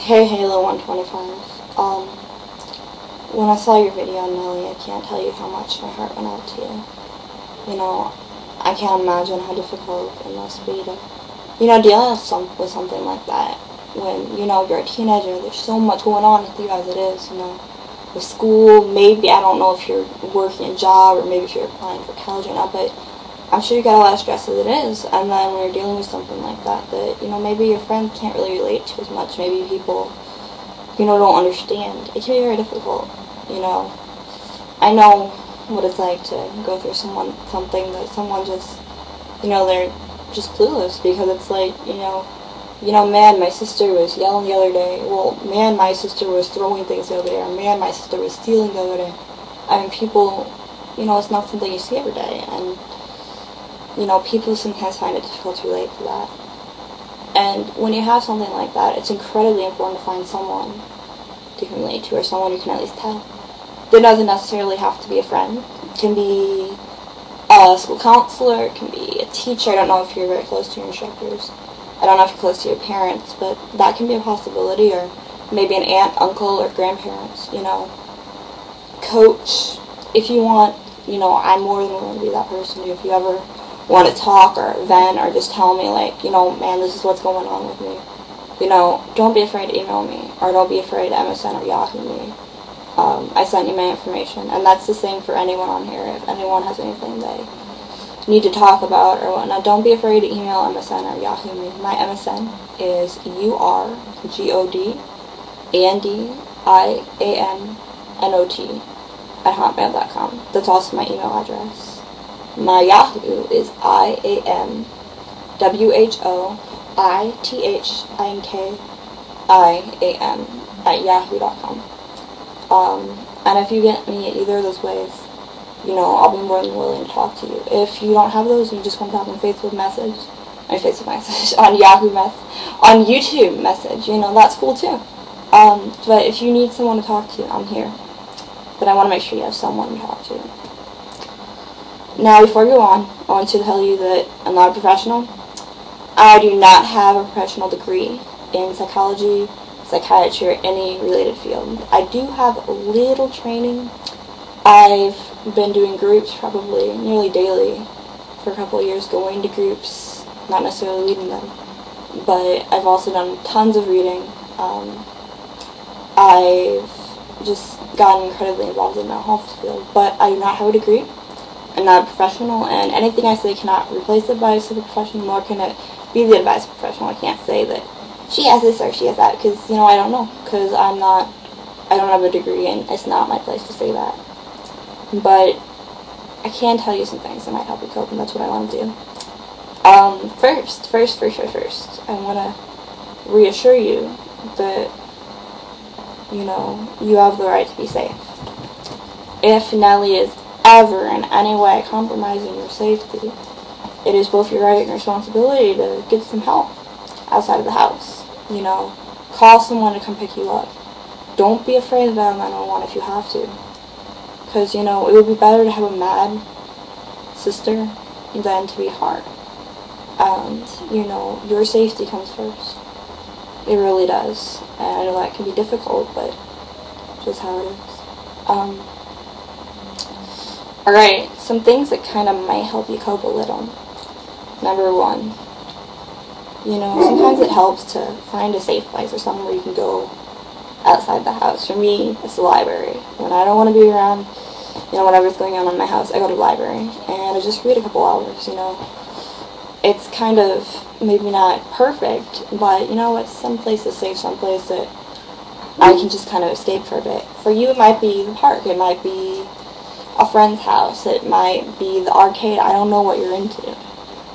Hey Halo 125. When I saw your video on Nellie, I can't tell you how much my heart went out to you. I can't imagine how difficult it must be to, deal with something like that. When, you're a teenager, there's so much going on with you as it is, with school, maybe, I don't know if you're working a job or maybe if you're applying for college or not, but I'm sure you got a lot of stress as it is, and then when you're dealing with something like that, maybe your friends can't really relate to as much, maybe people, don't understand. It can be very difficult, I know what it's like to go through something that someone just, they're just clueless, because it's like, man, my sister was yelling the other day, well, man, my sister was throwing things the other day, or man, my sister was stealing the other day. I mean, people, it's not something you see every day, and people sometimes find it difficult to relate to that. And when you have something like that, it's incredibly important to find someone to relate to, or someone you can at least tell. It doesn't necessarily have to be a friend. It can be a school counselor, it can be a teacher. I don't know if you're very close to your instructors. I don't know if you're close to your parents, but that can be a possibility, or maybe an aunt, uncle, or grandparents, Coach, if you want, I'm more than willing to be that person. If you ever want to talk or vent or just tell me, like, man, this is what's going on with me, don't be afraid to email me, or don't be afraid to MSN or Yahoo me. I sent you my information, and that's the same for anyone on here. If anyone has anything they need to talk about or whatnot, don't be afraid to email MSN or Yahoo me. My MSN is urgodandIanot@hotmail.com. That's also my email address. My Yahoo is IAMWHOITHINKIAM@yahoo.com. And if you get me either of those ways, I'll be more than willing to talk to you. If you don't have those, you just come talk on Facebook message, on Yahoo on YouTube message, that's cool too. But if you need someone to talk to, I'm here. But I want to make sure you have someone to talk to. Now, before I go on, I want to tell you that I'm not a professional. I do not have a professional degree in psychology, psychiatry, or any related field. I do have a little training. I've been doing groups probably nearly daily for a couple of years, going to groups, not necessarily leading them. But I've also done tons of reading. I've just gotten incredibly involved in the mental health field, but I do not have a degree. I'm not a professional, and anything I say cannot replace the advice of a professional, nor can it be the advice of a professional. I can't say that she has this or she has that, because, I don't know, because I don't have a degree, and it's not my place to say that. But I can tell you some things that might help you cope, and that's what I want to do. First, I want to reassure you that, you have the right to be safe. If Nellie is ever in any way compromising your safety, it is both your right and responsibility to get some help outside of the house. Call someone to come pick you up. Don't be afraid to dial 911 if you have to. Because, it would be better to have a mad sister than to be hard. And, your safety comes first. It really does. And I know that can be difficult, but just how it is. Alright, some things that kind of might help you cope a little. Number one, sometimes it helps to find a safe place or somewhere you can go outside the house. For me, it's the library. When I don't want to be around, whatever's going on in my house, I go to the library and I just read a couple hours, It's kind of maybe not perfect, but, it's someplace that's safe, someplace that I can just kind of escape for a bit. For you, it might be the park, it might be a friend's house, it might be the arcade. I don't know what you're into,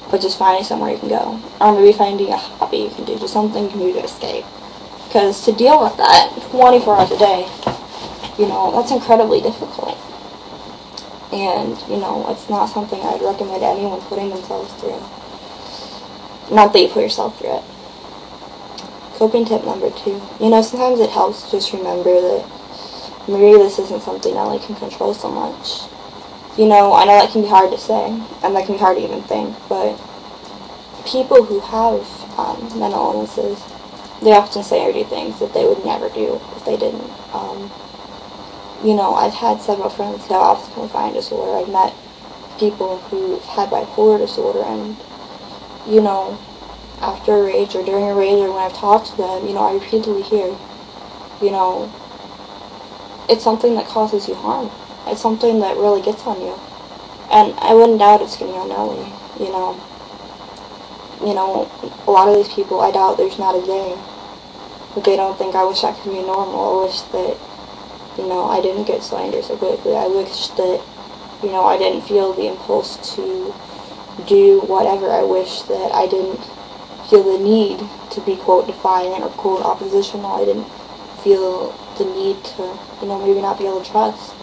but just finding somewhere you can go, or maybe finding a hobby you can do, just something you can do to escape. Because to deal with that 24 hours a day, that's incredibly difficult, and it's not something I'd recommend anyone putting themselves through. Not that you put yourself through it. Coping tip number 2, sometimes it helps to just remember that maybe this isn't something Nellie can control so much. I know that can be hard to say, and that can be hard to even think, but people who have mental illnesses, they often say or do things that they would never do if they didn't. You know, I've had several friends who have Oppositional Defiant Disorder. I've met people who've had bipolar disorder, and, you know, after a rage or during a rage or when I've talked to them, you know, I repeatedly hear, you know, it's something that causes you harm. It's something that really gets on you. And I wouldn't doubt it's getting on Nellie, you know. You know, a lot of these people, I doubt there's not a day that they don't think, I wish I could be normal. I wish that, you know, I didn't get so angry so quickly. I wish that, you know, I didn't feel the impulse to do whatever. I wish that I didn't feel the need to be, quote, defiant or, quote, oppositional. I didn't feel the need to, you know, maybe not be able to trust.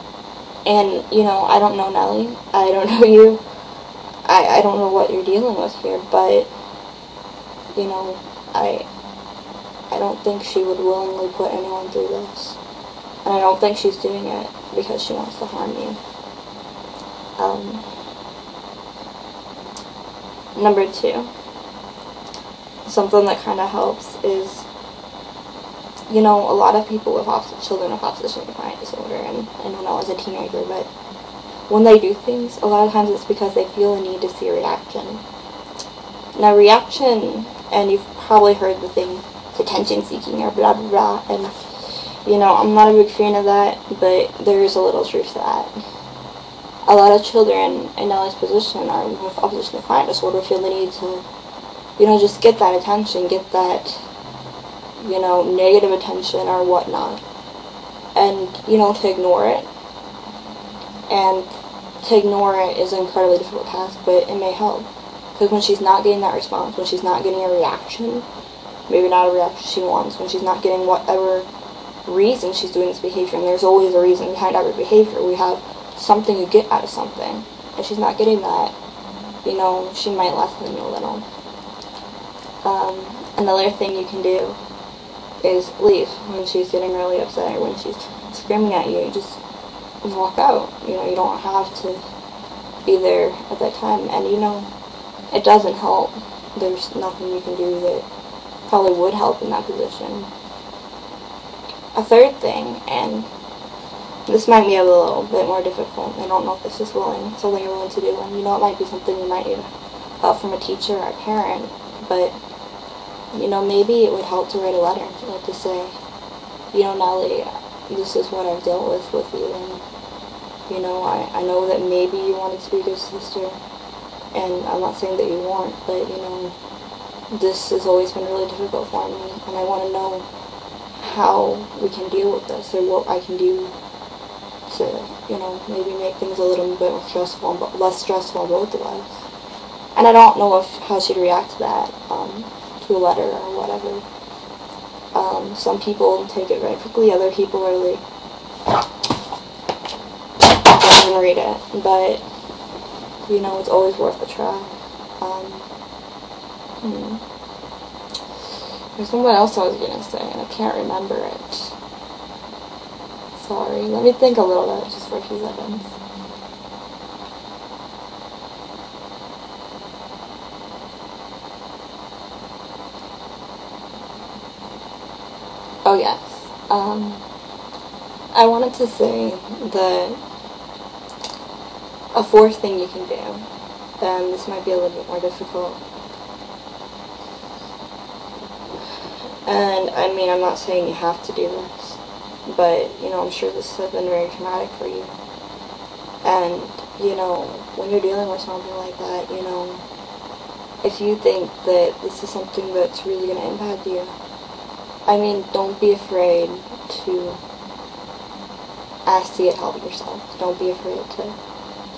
And, you know, I don't know Nellie. I don't know you. I don't know what you're dealing with here, but, you know, I don't think she would willingly put anyone through this. And I don't think she's doing it because she wants to harm you. Number 2. Something that kind of helps is, you know, a lot of people with children with Oppositional Defiant Disorder, and I don't know as a teenager, but when they do things, a lot of times it's because they feel a need to see a reaction. Now, reaction, and you've probably heard the thing, attention seeking or blah blah blah, and, you know, I'm not a big fan of that, but there is a little truth to that. A lot of children in Nellie's position or with Oppositional Defiant Disorder feel the need to, you know, just get that attention, get that, you know, negative attention or whatnot, and, you know, to ignore it. And to ignore it is an incredibly difficult task, but it may help. Because when she's not getting that response, when she's not getting a reaction, maybe not a reaction she wants, when she's not getting whatever reason she's doing this behavior, and there's always a reason behind every behavior, we have something you get out of something. If she's not getting that, you know, she might lessen you a little. Another thing you can do is leave when she's getting really upset or when she's screaming at you. Just walk out. You know, you don't have to be there at that time. And, you know, it doesn't help. There's nothing you can do that probably would help in that position. A third thing, and this might be a little bit more difficult. I don't know if this is something you're willing to do, and, you know, it might be something you might need help from a teacher or a parent, but, you know, maybe it would help to write a letter, like to say, you know, Nellie, this is what I've dealt with you, and, you know, I know that maybe you wanted to be a good sister, and I'm not saying that you weren't, but, you know, this has always been really difficult for me, and I want to know how we can deal with this, or what I can do to, you know, maybe make things a little bit more stressful, but less stressful on both of us. And I don't know how she'd react to that, to a letter or whatever. Some people take it very quickly, other people really don't even read it, but, you know, it's always worth a try. There's something else I was gonna say, and I can't remember it. Sorry, let me think a little bit, just for a few seconds. Oh yes, I wanted to say that a fourth thing you can do, and this might be a little bit more difficult, and I mean, I'm not saying you have to do this, but, you know, I'm sure this has been very traumatic for you, and, you know, when you're dealing with something like that, you know, if you think that this is something that's really going to impact you, I mean, don't be afraid to ask to get help yourself. Don't be afraid to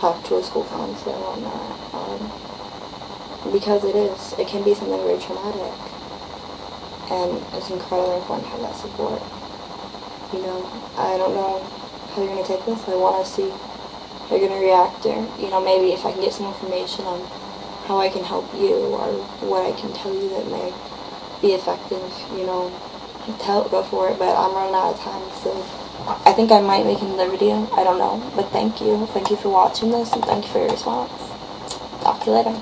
talk to a school counselor or whatnot, because it can be something very traumatic, and it's incredibly important to have that support. You know, I don't know how you're going to take this. I want to see how you're going to react, or, you know, maybe if I can get some information on how I can help you, or what I can tell you that may be effective, you know, go for it, but I'm running out of time, so I think I might make another video. I don't know, but thank you for watching this, and thank you for your response. Talk to you later.